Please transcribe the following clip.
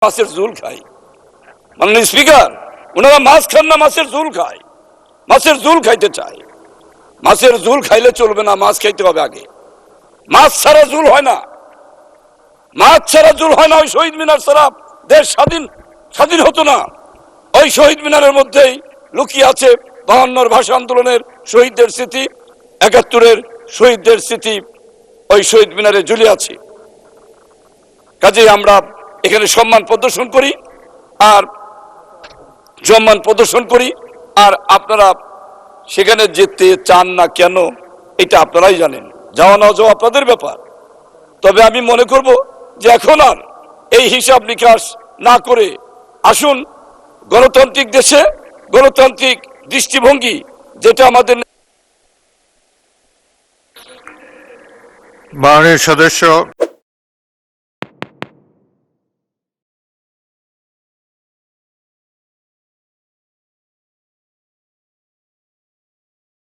মাছের ঝোল খায়। মাননীয় স্পিকার, ওনারা মাছ খান না, মাছের ঝোল খায়, মাছের ঝোল খাইতে চায়। মাছের ঝোল খাইলে চলবে না, মাছ খাইতে হবে আগে। মাছ ছাড়া ঝোল হয় না, মাছ ছাড়া ঝোল হয় না। ওই শহীদ মিনার ছাড়া দেশ স্বাধীন হতো না। ওই শহীদ মিনারের মধ্যেই লুকিয়ে আছে 52 ভাষা আন্দোলনের শহীদদের স্মৃতি, 71-এর শহীদদের স্মৃতি ওই শহীদ মিনারে ঝুলে আছে। কাজেই আমরা এখানে সম্মান প্রদর্শন করি আর আপনারা সেখানে যেতে চান না কেন এটা আপনারাই জানেন, যাওয়া না যাওয়া আপনাদের ব্যাপার। তবে আমি মনে করব যে এখন আর এই হিসাব নিকাশ না করে আসুন, গণতান্ত্রিক দেশে গণতান্ত্রিক দৃষ্টিভঙ্গি যেটা আমাদের। মাননীয় সদস্য